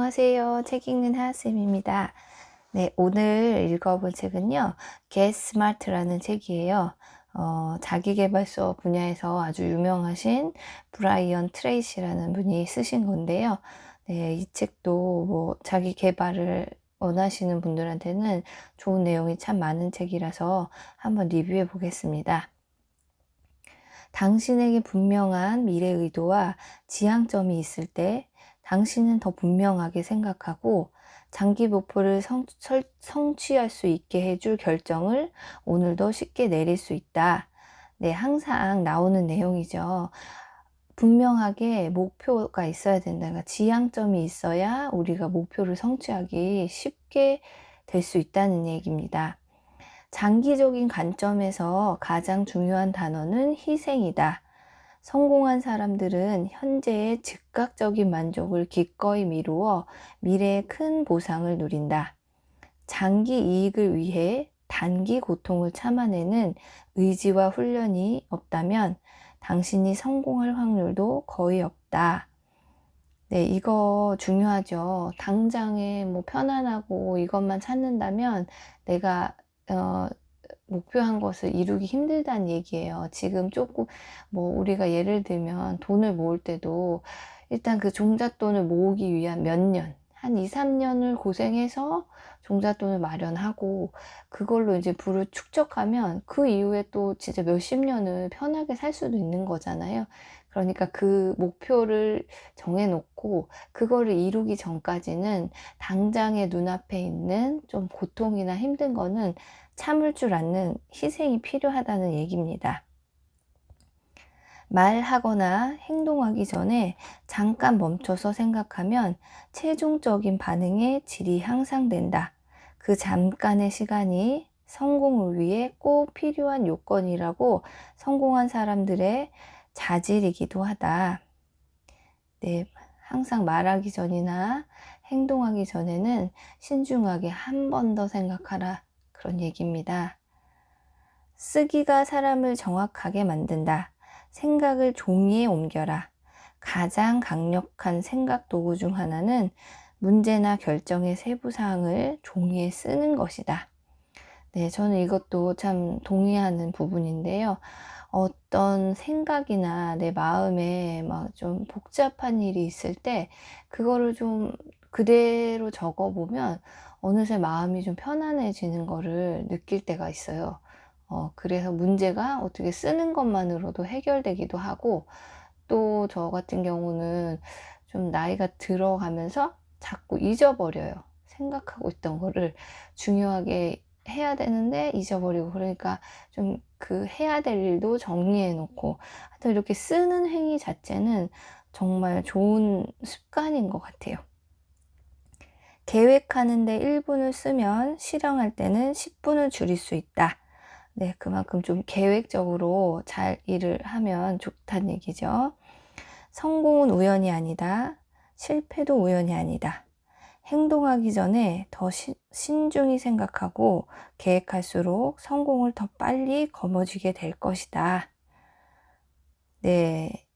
안녕하세요. 책 읽는 하하쌤입니다. 네, 오늘 읽어볼 책은요, Get Smart라는 책이에요. 자기계발서 분야에서 아주 유명하신 브라이언 트레이시라는 분이 쓰신 건데요. 네, 이 책도 뭐 자기 개발을 원하시는 분들한테는 좋은 내용이 참 많은 책이라서 한번 리뷰해 보겠습니다. 당신에게 분명한 미래 의도와 지향점이 있을 때 당신은 더 분명하게 생각하고 장기 목표를 성취할 수 있게 해줄 결정을 오늘도 쉽게 내릴 수 있다. 네, 항상 나오는 내용이죠. 분명하게 목표가 있어야 된다. 그러니까 지향점이 있어야 우리가 목표를 성취하기 쉽게 될 수 있다는 얘기입니다. 장기적인 관점에서 가장 중요한 단어는 희생이다. 성공한 사람들은 현재의 즉각적인 만족을 기꺼이 미루어 미래의 큰 보상을 누린다. 장기 이익을 위해 단기 고통을 참아내는 의지와 훈련이 없다면 당신이 성공할 확률도 거의 없다. 네, 이거 중요하죠. 당장에 뭐 편안하고 이것만 찾는다면 내가 목표한 것을 이루기 힘들다는 얘기예요. 지금 조금 뭐 우리가 예를 들면 돈을 모을 때도 일단 그 종잣돈을 모으기 위한 몇 년, 한 2, 3년을 고생해서 종잣돈을 마련하고 그걸로 이제 부를 축적하면 그 이후에 또 진짜 몇십 년을 편하게 살 수도 있는 거잖아요. 그러니까 그 목표를 정해놓고 그거를 이루기 전까지는 당장의 눈앞에 있는 좀 고통이나 힘든 거는 참을 줄 아는 희생이 필요하다는 얘기입니다. 말하거나 행동하기 전에 잠깐 멈춰서 생각하면 최종적인 반응의 질이 향상된다. 그 잠깐의 시간이 성공을 위해 꼭 필요한 요건이라고 성공한 사람들의 자질이기도 하다. 네, 항상 말하기 전이나 행동하기 전에는 신중하게 한 번 더 생각하라. 그런 얘기입니다. 쓰기가 사람을 정확하게 만든다. 생각을 종이에 옮겨라. 가장 강력한 생각 도구 중 하나는 문제나 결정의 세부사항을 종이에 쓰는 것이다. 네, 저는 이것도 참 동의하는 부분인데요. 어떤 생각이나 내 마음에 막 좀 복잡한 일이 있을 때 그거를 좀 그대로 적어보면 어느새 마음이 좀 편안해지는 거를 느낄 때가 있어요. 그래서 문제가 어떻게 쓰는 것만으로도 해결되기도 하고, 또 저 같은 경우는 좀 나이가 들어가면서 자꾸 잊어버려요. 생각하고 있던 거를 중요하게 해야 되는데 잊어버리고, 그러니까 좀 그 해야 될 일도 정리해 놓고, 하여튼 이렇게 쓰는 행위 자체는 정말 좋은 습관인 것 같아요. 계획하는데 1분을 쓰면 실행할 때는 10분을 줄일 수 있다. 네, 그만큼 좀 계획적으로 잘 일을 하면 좋다는 얘기죠. 성공은 우연이 아니다. 실패도 우연이 아니다. 행동하기 전에 더 신중히 생각하고 계획할수록 성공을 더 빨리 거머쥐게 될 것이다. 네,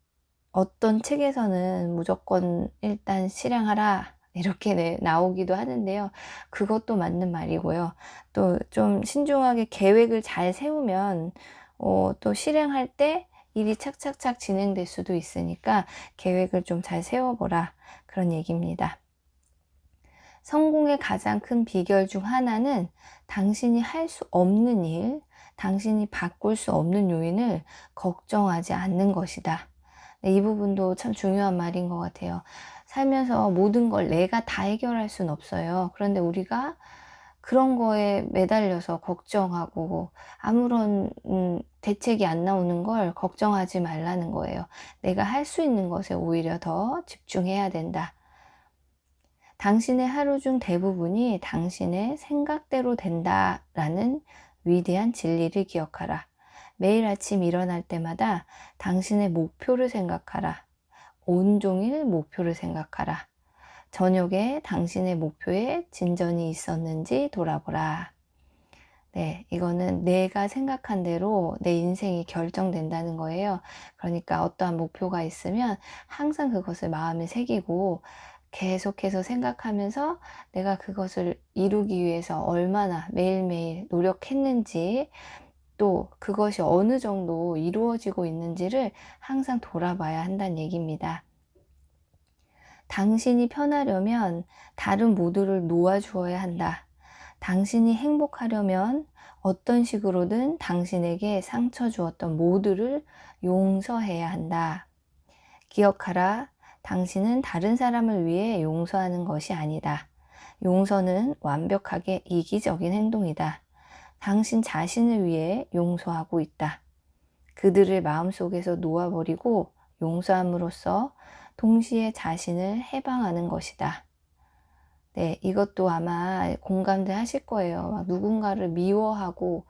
어떤 책에서는 무조건 일단 실행하라 이렇게 나오기도 하는데요. 그것도 맞는 말이고요. 또 좀 신중하게 계획을 잘 세우면 또 실행할 때 일이 착착착 진행될 수도 있으니까 계획을 좀 잘 세워보라, 그런 얘기입니다. 성공의 가장 큰 비결 중 하나는 당신이 할 수 없는 일, 당신이 바꿀 수 없는 요인을 걱정하지 않는 것이다. 네, 이 부분도 참 중요한 말인 것 같아요. 살면서 모든 걸 내가 다 해결할 수는 없어요. 그런데 우리가 그런 거에 매달려서 걱정하고 아무런 대책이 안 나오는 걸 걱정하지 말라는 거예요. 내가 할 수 있는 것에 오히려 더 집중해야 된다. 당신의 하루 중 대부분이 당신의 생각대로 된다라는 위대한 진리를 기억하라. 매일 아침 일어날 때마다 당신의 목표를 생각하라. 온종일 목표를 생각하라. 저녁에 당신의 목표에 진전이 있었는지 돌아보라. 네, 이거는 내가 생각한 대로 내 인생이 결정된다는 거예요. 그러니까 어떠한 목표가 있으면 항상 그것을 마음에 새기고 계속해서 생각하면서 내가 그것을 이루기 위해서 얼마나 매일매일 노력했는지, 또 그것이 어느 정도 이루어지고 있는지를 항상 돌아봐야 한다는 얘기입니다. 당신이 편하려면 다른 모두를 놓아주어야 한다. 당신이 행복하려면 어떤 식으로든 당신에게 상처 주었던 모두를 용서해야 한다. 기억하라. 당신은 다른 사람을 위해 용서하는 것이 아니다. 용서는 완벽하게 이기적인 행동이다. 당신 자신을 위해 용서하고 있다. 그들을 마음속에서 놓아버리고 용서함으로써 동시에 자신을 해방하는 것이다. 네, 이것도 아마 공감들 하실 거예요. 막 누군가를 미워하고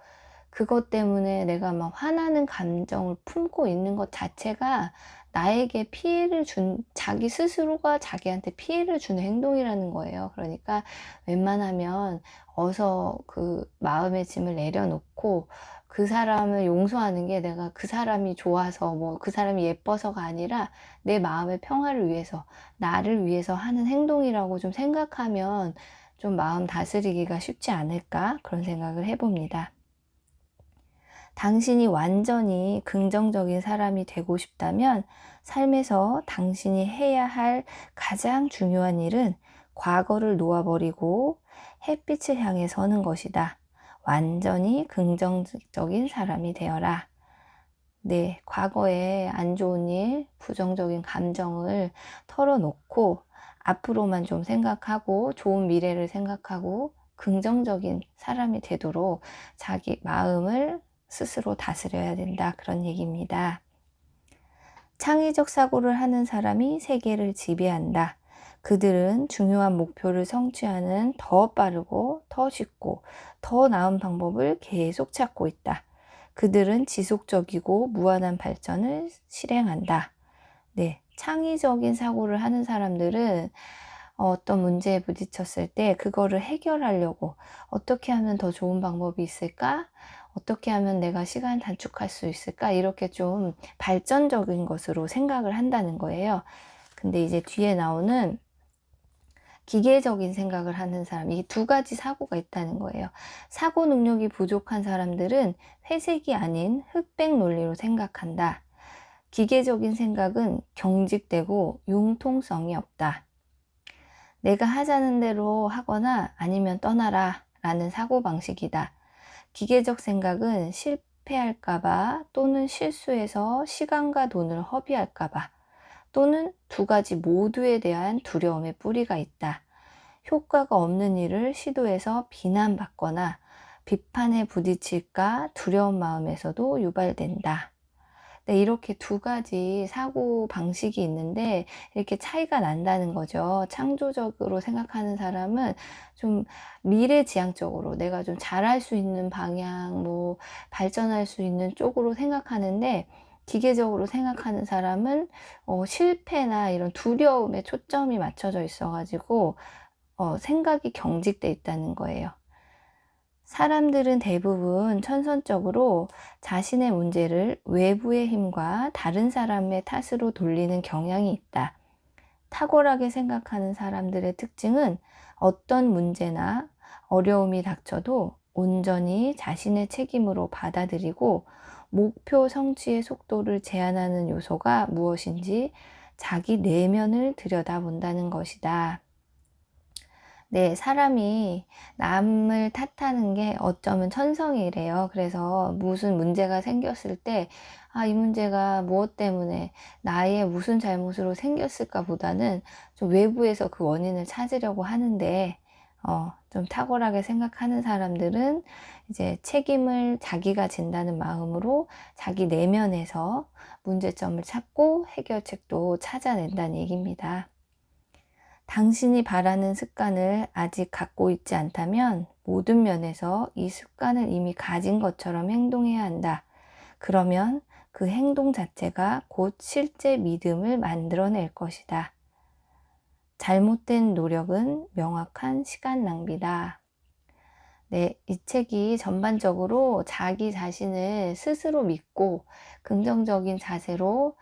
그것 때문에 내가 막 화나는 감정을 품고 있는 것 자체가 나에게 피해를 자기 스스로가 자기한테 피해를 주는 행동이라는 거예요. 그러니까 웬만하면 어서 그 마음의 짐을 내려놓고 그 사람을 용서하는 게 내가 그 사람이 좋아서 뭐 그 사람이 예뻐서가 아니라 내 마음의 평화를 위해서, 나를 위해서 하는 행동이라고 좀 생각하면 좀 마음 다스리기가 쉽지 않을까, 그런 생각을 해봅니다. 당신이 완전히 긍정적인 사람이 되고 싶다면 삶에서 당신이 해야 할 가장 중요한 일은 과거를 놓아버리고 햇빛을 향해 서는 것이다. 완전히 긍정적인 사람이 되어라. 네, 과거에 안 좋은 일, 부정적인 감정을 털어놓고 앞으로만 좀 생각하고 좋은 미래를 생각하고 긍정적인 사람이 되도록 자기 마음을 스스로 다스려야 된다, 그런 얘기입니다. 창의적 사고를 하는 사람이 세계를 지배한다. 그들은 중요한 목표를 성취하는 더 빠르고 더 쉽고 더 나은 방법을 계속 찾고 있다. 그들은 지속적이고 무한한 발전을 실행한다. 네, 창의적인 사고를 하는 사람들은 어떤 문제에 부딪혔을 때 그거를 해결하려고 어떻게 하면 더 좋은 방법이 있을까? 어떻게 하면 내가 시간을 단축할 수 있을까? 이렇게 좀 발전적인 것으로 생각을 한다는 거예요. 근데 이제 뒤에 나오는 기계적인 생각을 하는 사람, 이 두 가지 사고가 있다는 거예요. 사고 능력이 부족한 사람들은 회색이 아닌 흑백 논리로 생각한다. 기계적인 생각은 경직되고 융통성이 없다. 내가 하자는 대로 하거나 아니면 떠나라 라는 사고방식이다. 기계적 생각은 실패할까봐, 또는 실수해서 시간과 돈을 허비할까봐, 또는 두 가지 모두에 대한 두려움의 뿌리가 있다. 효과가 없는 일을 시도해서 비난받거나 비판에 부딪힐까 두려운 마음에서도 유발된다. 네, 이렇게 두 가지 사고 방식이 있는데 이렇게 차이가 난다는 거죠. 창조적으로 생각하는 사람은 좀 미래지향적으로 내가 좀 잘할 수 있는 방향, 뭐 발전할 수 있는 쪽으로 생각하는데, 기계적으로 생각하는 사람은 실패나 이런 두려움에 초점이 맞춰져 있어 가지고 생각이 경직돼 있다는 거예요. 사람들은 대부분 천선적으로 자신의 문제를 외부의 힘과 다른 사람의 탓으로 돌리는 경향이 있다. 탁월하게 생각하는 사람들의 특징은 어떤 문제나 어려움이 닥쳐도 온전히 자신의 책임으로 받아들이고, 목표 성취의 속도를 제한하는 요소가 무엇인지 자기 내면을 들여다본다는 것이다. 네, 사람이 남을 탓하는 게 어쩌면 천성이래요. 그래서 무슨 문제가 생겼을 때, 이 문제가 무엇 때문에 나의 무슨 잘못으로 생겼을까 보다는 좀 외부에서 그 원인을 찾으려고 하는데, 좀 탁월하게 생각하는 사람들은 이제 책임을 자기가 진다는 마음으로 자기 내면에서 문제점을 찾고 해결책도 찾아낸다는 얘기입니다. 당신이 바라는 습관을 아직 갖고 있지 않다면 모든 면에서 이 습관을 이미 가진 것처럼 행동해야 한다. 그러면 그 행동 자체가 곧 실제 믿음을 만들어낼 것이다. 잘못된 노력은 명확한 시간 낭비다. 네, 이 책이 전반적으로 자기 자신을 스스로 믿고 긍정적인 자세로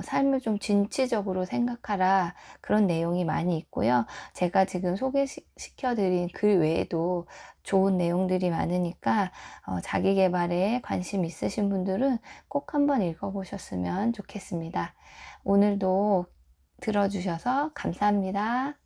삶을 좀 진취적으로 생각하라, 그런 내용이 많이 있고요. 제가 지금 소개시켜 드린 글 외에도 좋은 내용들이 많으니까 자기 계발에 관심 있으신 분들은 꼭 한번 읽어 보셨으면 좋겠습니다. 오늘도 들어 주셔서 감사합니다.